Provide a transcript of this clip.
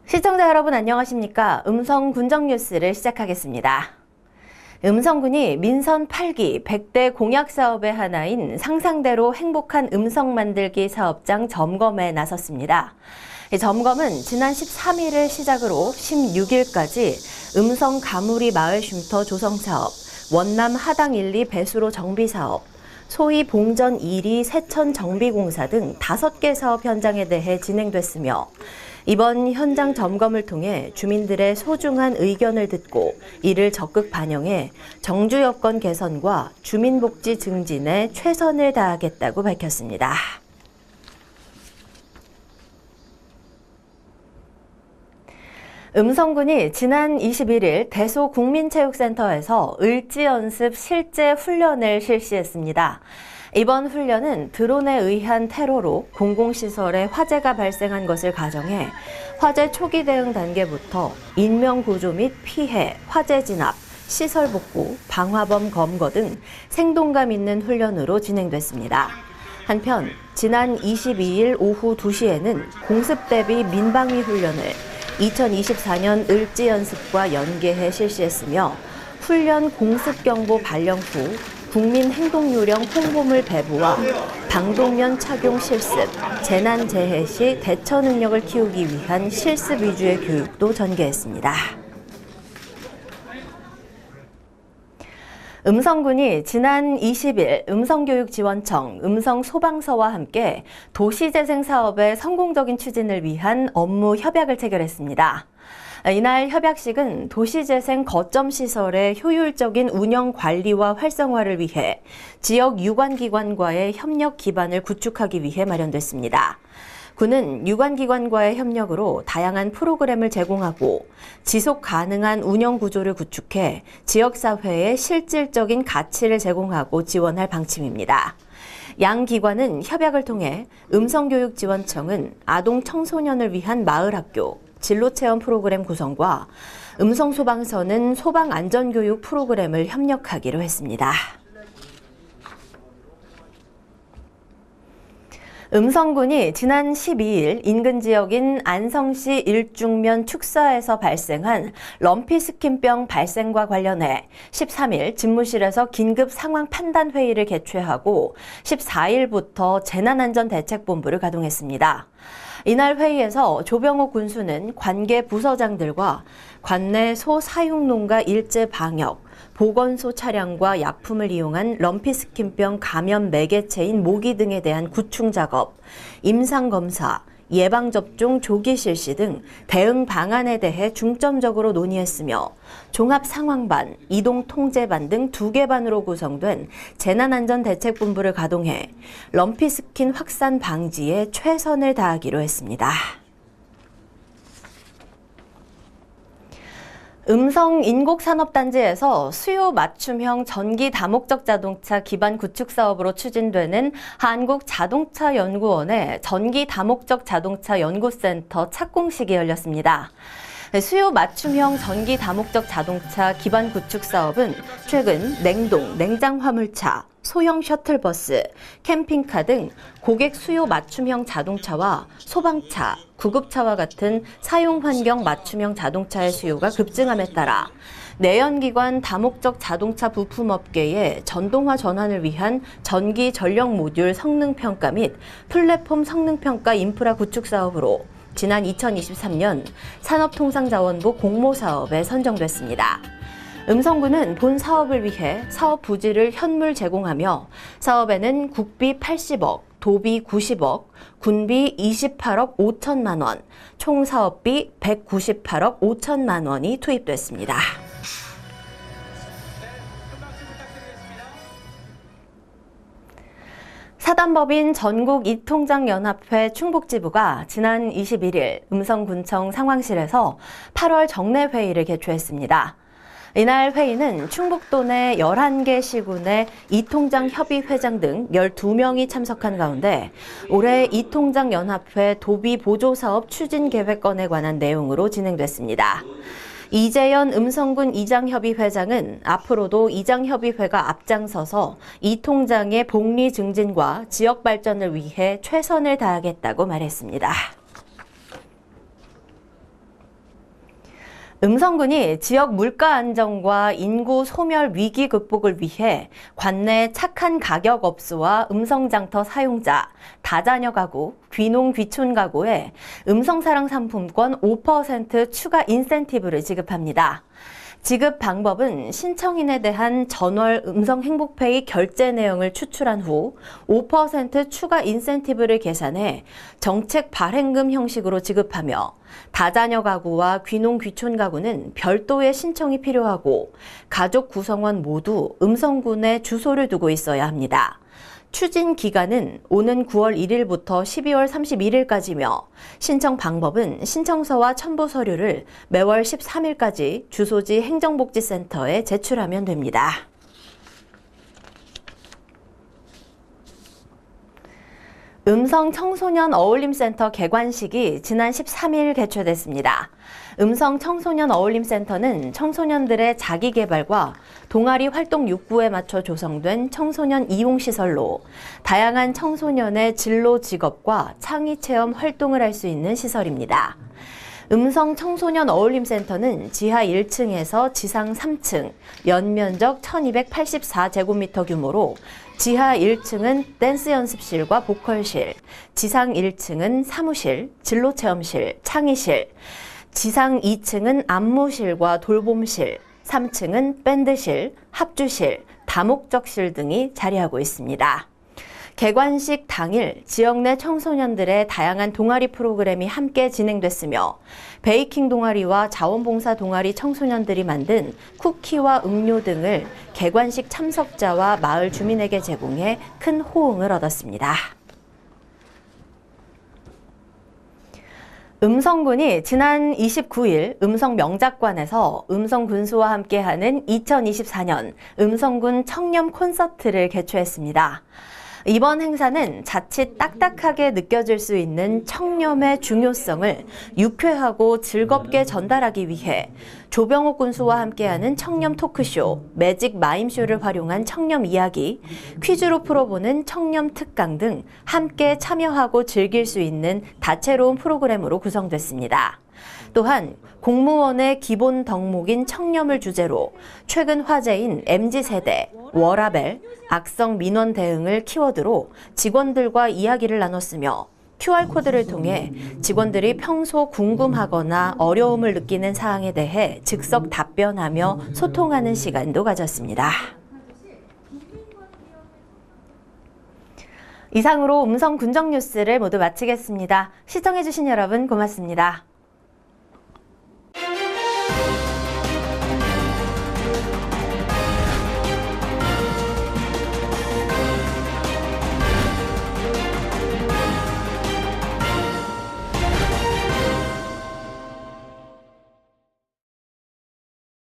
시청자 여러분 안녕하십니까? 음성 군정 뉴스를 시작하겠습니다. 음성군이 민선 8기 100대 공약 사업의 하나인 상상대로 행복한 음성 만들기 사업장 점검에 나섰습니다. 이 점검은 지난 13일을 시작으로 16일까지 음성 가무리 마을 쉼터 조성 사업, 원남 하당 1리 배수로 정비 사업, 소위 봉전 1리 세천 정비 공사 등 5개 사업 현장에 대해 진행됐으며 이번 현장 점검을 통해 주민들의 소중한 의견을 듣고 이를 적극 반영해 정주 여건 개선과 주민복지 증진에 최선을 다하겠다고 밝혔습니다. 음성군이 지난 21일 대소 국민체육센터에서 을지연습 실제 훈련을 실시했습니다. 이번 훈련은 드론에 의한 테러로 공공시설에 화재가 발생한 것을 가정해 화재 초기 대응 단계부터 인명구조 및 피해, 화재 진압, 시설 복구, 방화범 검거 등 생동감 있는 훈련으로 진행됐습니다. 한편 지난 22일 오후 2시에는 공습 대비 민방위 훈련을 2024년 을지연습과 연계해 실시했으며 훈련 공습경보 발령 후 국민행동요령 홍보물 배부와 방독면 착용 실습, 재난재해 시 대처 능력을 키우기 위한 실습 위주의 교육도 전개했습니다. 음성군이 지난 20일 음성교육지원청, 음성소방서와 함께 도시재생 사업의 성공적인 추진을 위한 업무 협약을 체결했습니다. 이날 협약식은 도시재생 거점 시설의 효율적인 운영 관리와 활성화를 위해 지역 유관기관과의 협력 기반을 구축하기 위해 마련됐습니다. 군은 유관기관과의 협력으로 다양한 프로그램을 제공하고 지속 가능한 운영 구조를 구축해 지역사회에 실질적인 가치를 제공하고 지원할 방침입니다. 양 기관은 협약을 통해 음성교육지원청은 아동 청소년을 위한 마을학교, 진로체험 프로그램 구성과 음성소방서는 소방안전교육 프로그램을 협력하기로 했습니다. 음성군이 지난 12일 인근 지역인 안성시 일중면 축사에서 발생한 럼피스킨병 발생과 관련해 13일 집무실에서 긴급 상황 판단 회의를 개최하고 14일부터 재난안전대책본부를 가동했습니다. 이날 회의에서 조병옥 군수는 관계 부서장들과 관내 소사육농가 일제 방역, 보건소 차량과 약품을 이용한 럼피스킨병 감염 매개체인 모기 등에 대한 구충 작업, 임상검사, 예방접종 조기 실시 등 대응 방안에 대해 중점적으로 논의했으며 종합상황반, 이동통제반 등 2개 반으로 구성된 재난안전대책본부를 가동해 럼피스킨 확산 방지에 최선을 다하기로 했습니다. 음성 인곡산업단지에서 수요 맞춤형 전기 다목적 자동차 기반 구축 사업으로 추진되는 한국자동차연구원의 전기 다목적 자동차 연구센터 착공식이 열렸습니다. 수요 맞춤형 전기 다목적 자동차 기반 구축 사업은 최근 냉동, 냉장 화물차, 소형 셔틀버스, 캠핑카 등 고객 수요 맞춤형 자동차와 소방차, 구급차와 같은 사용 환경 맞춤형 자동차의 수요가 급증함에 따라 내연기관 다목적 자동차 부품업계의 전동화 전환을 위한 전기 전력 모듈 성능평가 및 플랫폼 성능평가 인프라 구축 사업으로 지난 2023년 산업통상자원부 공모사업에 선정됐습니다. 음성군은 본 사업을 위해 사업 부지를 현물 제공하며 사업에는 국비 80억, 도비 90억, 군비 28억 5천만 원, 총 사업비 198억 5천만 원이 투입됐습니다. 사단법인 전국이통장연합회 충북지부가 지난 21일 음성군청 상황실에서 8월 정례회의를 개최했습니다. 이날 회의는 충북도 내 11개 시군의 이통장협의회장 등 12명이 참석한 가운데 올해 이통장연합회 도비보조사업 추진계획건에 관한 내용으로 진행됐습니다. 이재현 음성군 이장협의회장은 앞으로도 이장협의회가 앞장서서 이 통장의 복리 증진과 지역 발전을 위해 최선을 다하겠다고 말했습니다. 음성군이 지역 물가 안정과 인구 소멸 위기 극복을 위해 관내 착한 가격 업소와 음성장터 사용자, 다자녀 가구, 귀농 귀촌 가구에 음성사랑 상품권 5% 추가 인센티브를 지급합니다. 지급 방법은 신청인에 대한 전월 음성 행복페이 결제 내용을 추출한 후 5% 추가 인센티브를 계산해 정책 발행금 형식으로 지급하며 다자녀 가구와 귀농 귀촌 가구는 별도의 신청이 필요하고 가족 구성원 모두 음성군에 주소를 두고 있어야 합니다. 추진 기간은 오는 9월 1일부터 12월 31일까지며 신청 방법은 신청서와 첨부 서류를 매월 13일까지 주소지 행정복지센터에 제출하면 됩니다. 음성 청소년 어울림센터 개관식이 지난 13일 개최됐습니다. 음성 청소년 어울림센터는 청소년들의 자기개발과 동아리 활동 욕구에 맞춰 조성된 청소년 이용시설로 다양한 청소년의 진로 직업과 창의체험 활동을 할 수 있는 시설입니다. 음성 청소년 어울림센터는 지하 1층에서 지상 3층, 연면적 1284제곱미터 규모로 지하 1층은 댄스 연습실과 보컬실, 지상 1층은 사무실, 진로체험실, 창의실, 지상 2층은 안무실과 돌봄실, 3층은 밴드실, 합주실, 다목적실 등이 자리하고 있습니다. 개관식 당일 지역 내 청소년들의 다양한 동아리 프로그램이 함께 진행됐으며 베이킹 동아리와 자원봉사 동아리 청소년들이 만든 쿠키와 음료 등을 개관식 참석자와 마을 주민에게 제공해 큰 호응을 얻었습니다. 음성군이 지난 29일 음성명작관에서 음성군수와 함께하는 2024년 음성군 청렴 콘서트를 개최했습니다. 이번 행사는 자칫 딱딱하게 느껴질 수 있는 청렴의 중요성을 유쾌하고 즐겁게 전달하기 위해 조병옥 군수와 함께하는 청렴 토크쇼, 매직 마임쇼를 활용한 청렴 이야기, 퀴즈로 풀어보는 청렴 특강 등 함께 참여하고 즐길 수 있는 다채로운 프로그램으로 구성됐습니다. 또한 공무원의 기본 덕목인 청렴을 주제로 최근 화제인 MZ세대, 워라밸, 악성 민원 대응을 키워드로 직원들과 이야기를 나눴으며 QR코드를 통해 직원들이 평소 궁금하거나 어려움을 느끼는 사항에 대해 즉석 답변하며 소통하는 시간도 가졌습니다. 이상으로 음성 군정 뉴스를 모두 마치겠습니다. 시청해주신 여러분 고맙습니다.